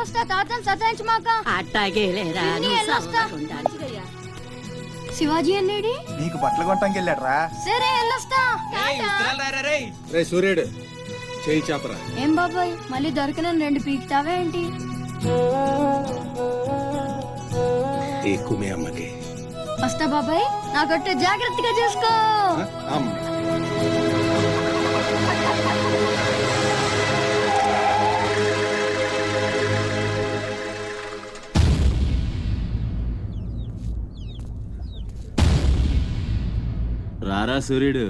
వస్తా తాతను సతాయించమాక. అట్టాగే లేరా శివాజీ అన్నేడి నీకు బట్టలు కొట్టడానికి వెళ్ళాడ్రా. సరే వెళ్ళొస్తా. రే సూర్యుడు చేయి చాపరా. ఏం బాబాయ్ మళ్ళీ దొరకనని 2 పీకుతావే ఏంటి? ఎక్కువ మీ అమ్మకి వస్తా బాబాయ్, నా గట్టు జాగ్రత్తగా చూసుకో. అమ్మ రారా సూర్యుడు,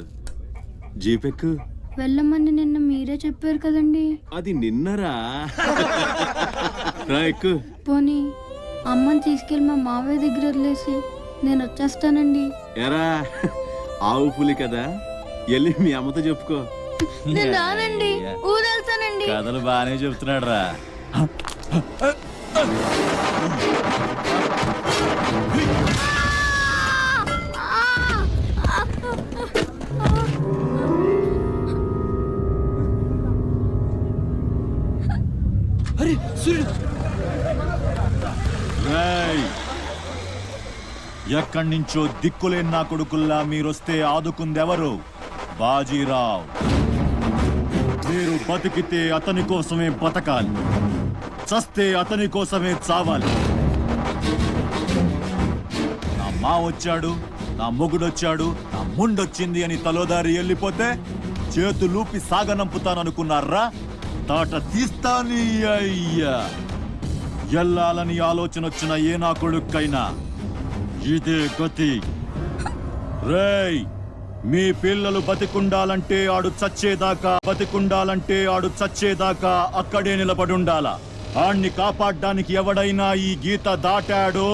జీపెక్కు. వెళ్ళమని నిన్న మీరే చెప్పారు కదండి. అది నిన్నరా. రా ఎక్కు. పోనీ అమ్మని తీసుకెళ్ళి మా మావయ్య దగ్గర వదిలేసి నేను వచ్చేస్తానండి. ఎరా ఆవు పులి కదా, వెళ్ళి మీ అమ్మతో చెప్పుకో. నేను రానండి, ఊరెళ్తానండి. కథలు బానే చెప్తున్నాడు రా. అరే సూర్యుడు, ఎక్కడి నుంచో దిక్కులేని నా కొడుకుల్లా మీరొస్తే ఆదుకుందెవరు? బాజీరావ్. మీరు బతికితే అతని కోసమే బతకాలి, చస్తే అతని కోసమే చావాలి. నా మా వచ్చాడు, నా మొగుడొచ్చాడు, నా ముండొచ్చింది అని తలోదారి వెళ్ళిపోతే చేతులూపి సాగనంపుతాననుకున్నారా? తాట తీస్తాని అయ్యా. ఎల్లాలని ఆలోచన వచ్చిన ఏ నా కొడుక్కైనా ఇదే గతి. రేయ్, మీ పిల్లలు బతికుండాలంటే ఆడు చచ్చేదాకా, బతికుండాలంటే ఆడు చచ్చేదాకా అక్కడే నిలబడుండాలా. ఆణ్ణి కాపాడ్డానికి ఎవడైనా ఈ గీత దాటాడో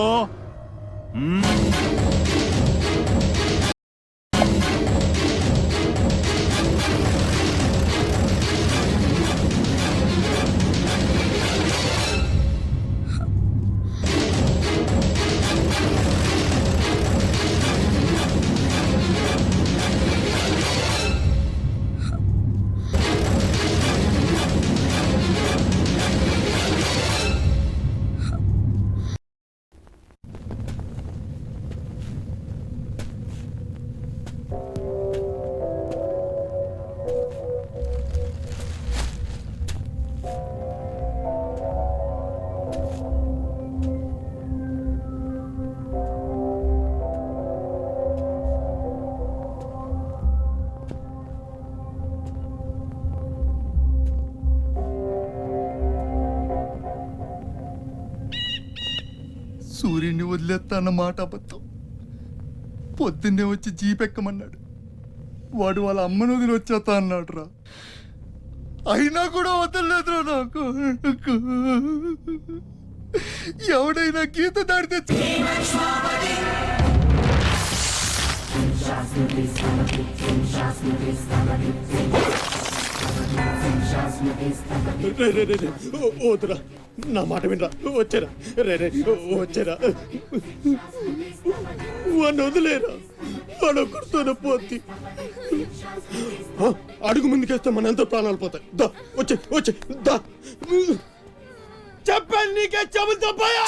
సూర్యుడిని వదిలేస్తా అన్న మాట అబద్ధం. పొద్దున్నే వచ్చి జీపెక్కమన్నాడు. వాడు వాళ్ళ అమ్మను వదిలి వచ్చేస్తా అన్నాడు రా. అయినా కూడా వదలలేదురా నాకు. ఎవడైనా గీత దాడితే వద్దురా, నా మాట వినరా. వచ్చారా రే రే, వచ్చారా. వాడిని వదిలేరా, వాడు ఒక్కడితోనే పోతి. అడుగు ముందుకేస్తే మన ఎంతో ప్రాణాలు పోతాయి. దా వచ్చే వచ్చే దా. చెప్పాను నీకే, చెబుతా పోయా.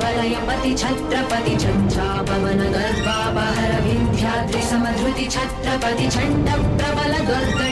वलयपति छत्रपति झंझापवन गर्भापहर विंध्याद्रि समधृति छत्रपति चंड प्रबल दुर्दंड